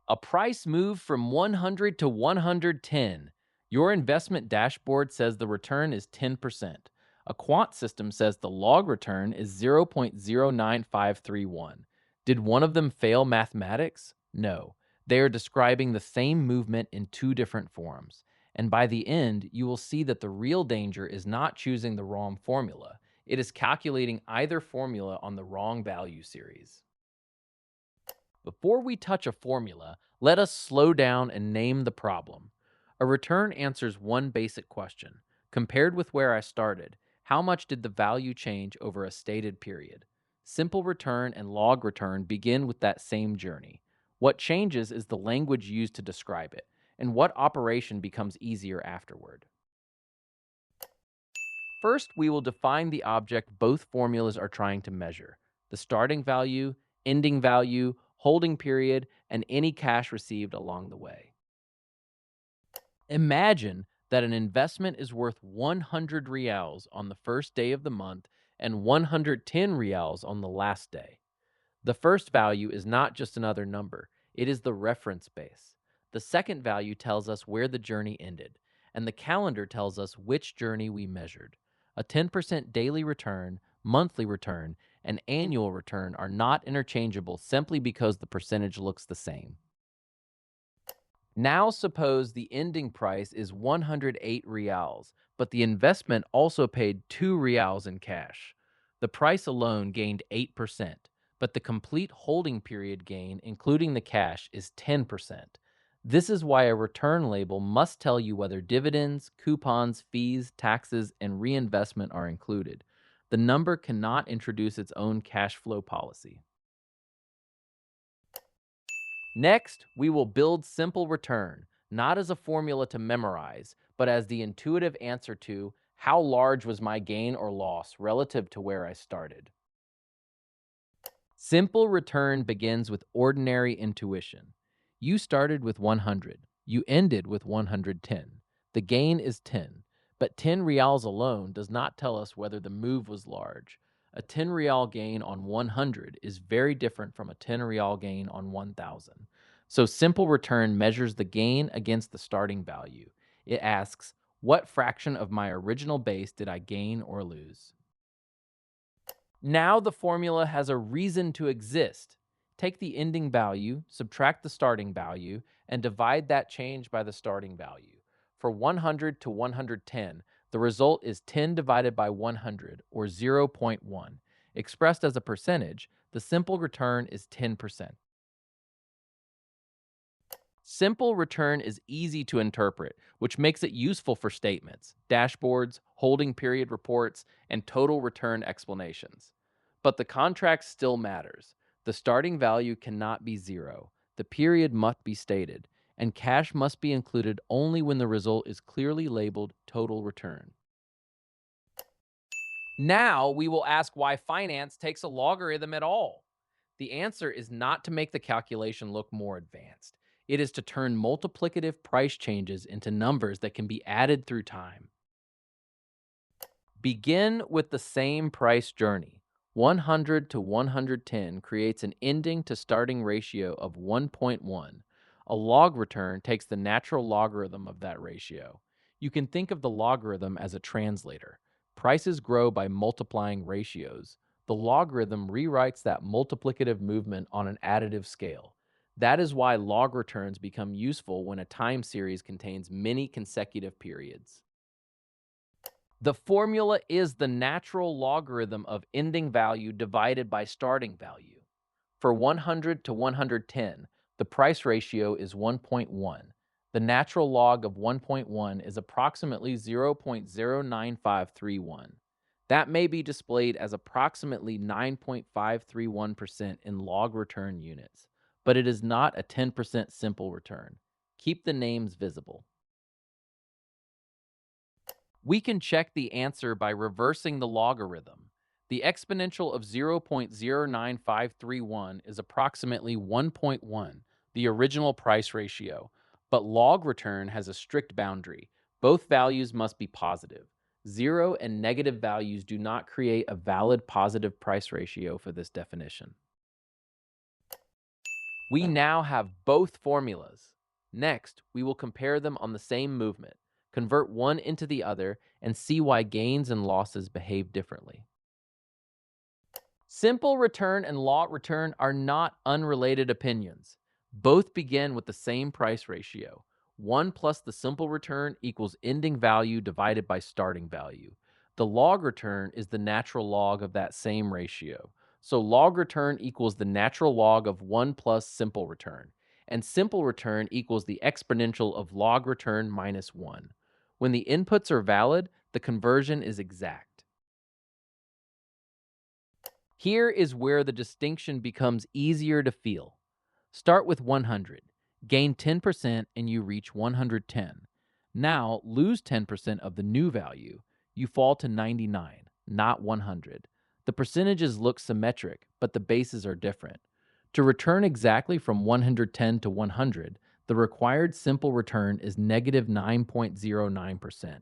A price moved from 100 to 110. Your investment dashboard says the return is 10%. A quant system says the log return is 0.09531. Did one of them fail mathematics? No. They are describing the same movement in two different forms. And by the end, you will see that the real danger is not choosing the wrong formula. It is calculating either formula on the wrong value series. Before we touch a formula, let us slow down and name the problem. A return answers one basic question. Compared with where I started, how much did the value change over a stated period? Simple return and log return begin with that same journey. What changes is the language used to describe it, and what operation becomes easier afterward. First, we will define the object both formulas are trying to measure: the starting value, ending value, holding period, and any cash received along the way. Imagine that an investment is worth 100 reals on the first day of the month and 110 reals on the last day. The first value is not just another number, it is the reference base. The second value tells us where the journey ended, and the calendar tells us which journey we measured. A 10% daily return, monthly return, and annual return are not interchangeable simply because the percentage looks the same. Now suppose the ending price is 108 reals, but the investment also paid 2 reals in cash. The price alone gained 8%, but the complete holding period gain, including the cash, is 10%. This is why a return label must tell you whether dividends, coupons, fees, taxes, and reinvestment are included. The number cannot introduce its own cash flow policy. Next, we will build simple return, not as a formula to memorize, but as the intuitive answer to how large was my gain or loss relative to where I started. Simple return begins with ordinary intuition. You started with 100. You ended with 110. The gain is 10, but 10 reals alone does not tell us whether the move was large. A 10 real gain on 100 is very different from a 10 real gain on 1,000. So simple return measures the gain against the starting value. It asks, what fraction of my original base did I gain or lose? Now the formula has a reason to exist. Take the ending value, subtract the starting value, and divide that change by the starting value. For 100 to 110, the result is 10 divided by 100, or 0.1. Expressed as a percentage, the simple return is 10%. Simple return is easy to interpret, which makes it useful for statements, dashboards, holding period reports, and total return explanations. But the contract still matters. The starting value cannot be zero, the period must be stated, and cash must be included only when the result is clearly labeled total return. Now we will ask why finance takes a logarithm at all. The answer is not to make the calculation look more advanced. It is to turn multiplicative price changes into numbers that can be added through time. Begin with the same price journey. 100 to 110 creates an ending to starting ratio of 1.1. A log return takes the natural logarithm of that ratio. You can think of the logarithm as a translator. Prices grow by multiplying ratios. The logarithm rewrites that multiplicative movement on an additive scale. That is why log returns become useful when a time series contains many consecutive periods. The formula is the natural logarithm of ending value divided by starting value. For 100 to 110, the price ratio is 1.1. The natural log of 1.1 is approximately 0.09531. That may be displayed as approximately 9.531% in log return units, but it is not a 10% simple return. Keep the names visible. We can check the answer by reversing the logarithm. The exponential of 0.09531 is approximately 1.1, the original price ratio, but log return has a strict boundary. Both values must be positive. Zero and negative values do not create a valid positive price ratio for this definition. We now have both formulas. Next, we will compare them on the same movement, convert one into the other, and see why gains and losses behave differently. Simple return and log return are not unrelated opinions. Both begin with the same price ratio. 1 plus the simple return equals ending value divided by starting value. The log return is the natural log of that same ratio. So log return equals the natural log of 1 plus simple return. And simple return equals the exponential of log return minus 1. When the inputs are valid, the conversion is exact. Here is where the distinction becomes easier to feel. Start with 100, gain 10%, and you reach 110. Now lose 10% of the new value. You fall to 99, not 100. The percentages look symmetric, but the bases are different. To return exactly from 110 to 100, the required simple return is negative 9.09%.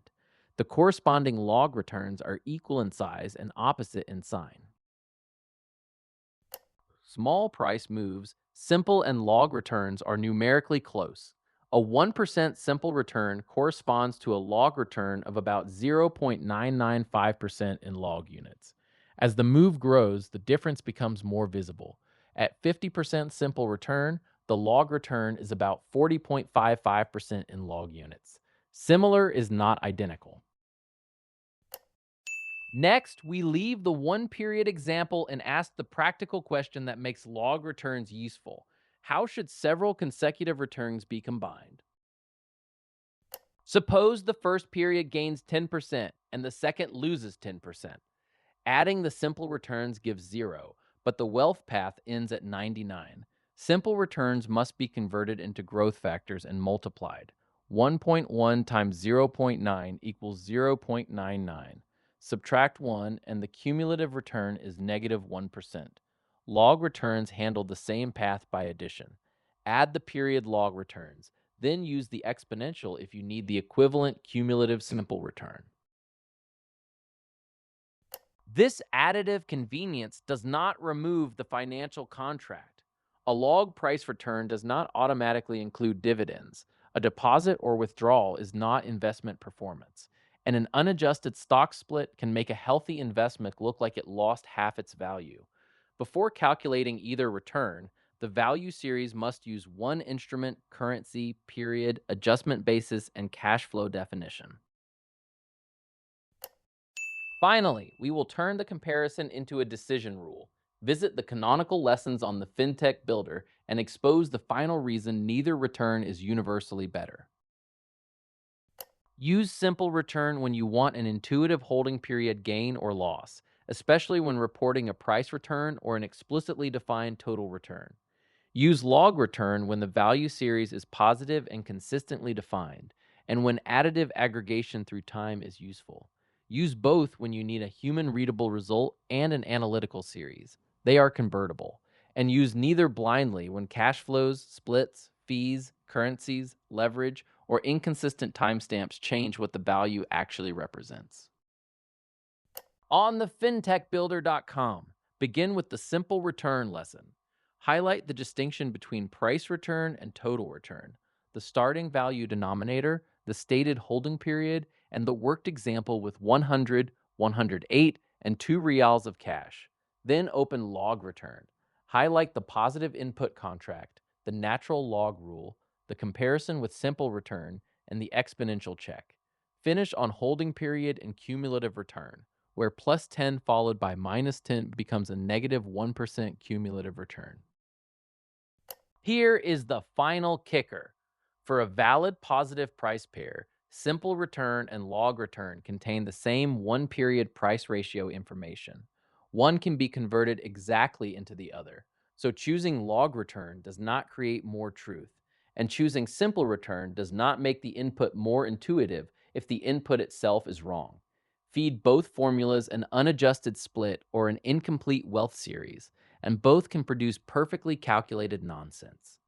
The corresponding log returns are equal in size and opposite in sign. Small price moves, simple and log returns are numerically close. A 1% simple return corresponds to a log return of about 0.995% in log units. As the move grows, the difference becomes more visible. At 50% simple return, the log return is about 40.55% in log units. Similar is not identical. Next, we leave the one period example and ask the practical question that makes log returns useful. How should several consecutive returns be combined? Suppose the first period gains 10% and the second loses 10%. Adding the simple returns gives 0, but the wealth path ends at 99. Simple returns must be converted into growth factors and multiplied. 1.1 times 0.9 equals 0.99. Subtract 1, and the cumulative return is negative 1%. Log returns handle the same path by addition. Add the period log returns, then use the exponential if you need the equivalent cumulative simple return. This additive convenience does not remove the financial contract. A log price return does not automatically include dividends. A deposit or withdrawal is not investment performance. And an unadjusted stock split can make a healthy investment look like it lost half its value. Before calculating either return, the value series must use one instrument, currency, period, adjustment basis, and cash flow definition. Finally, we will turn the comparison into a decision rule. Visit the canonical lessons on the Fintech Builder and expose the final reason neither return is universally better. Use simple return when you want an intuitive holding period gain or loss, especially when reporting a price return or an explicitly defined total return. Use log return when the value series is positive and consistently defined, and when additive aggregation through time is useful. Use both when you need a human-readable result and an analytical series. They are convertible. And use neither blindly when cash flows, splits, fees, currencies, leverage, or inconsistent timestamps change what the value actually represents. On the fintechbuilder.com, begin with the simple return lesson. Highlight the distinction between price return and total return, the starting value denominator, the stated holding period, and the worked example with 100, 108, and 2 reals of cash. Then open log return. Highlight the positive input contract, the natural log rule, the comparison with simple return, and the exponential check. Finish on holding period and cumulative return, where plus 10 followed by minus 10 becomes a negative 1% cumulative return. Here is the final kicker. For a valid positive price pair, simple return and log return contain the same one-period price ratio information. One can be converted exactly into the other, so choosing log return does not create more truth, and choosing simple return does not make the input more intuitive if the input itself is wrong. Feed both formulas an unadjusted split or an incomplete wealth series, and both can produce perfectly calculated nonsense.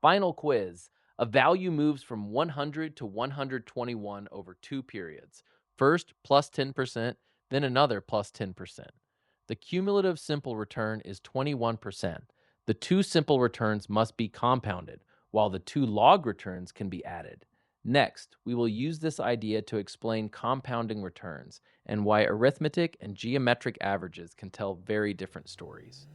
Final quiz. A value moves from 100 to 121 over 2 periods. First plus 10%, then another plus 10%. The cumulative simple return is 21%. The two simple returns must be compounded, while the two log returns can be added. Next, we will use this idea to explain compounding returns and why arithmetic and geometric averages can tell very different stories.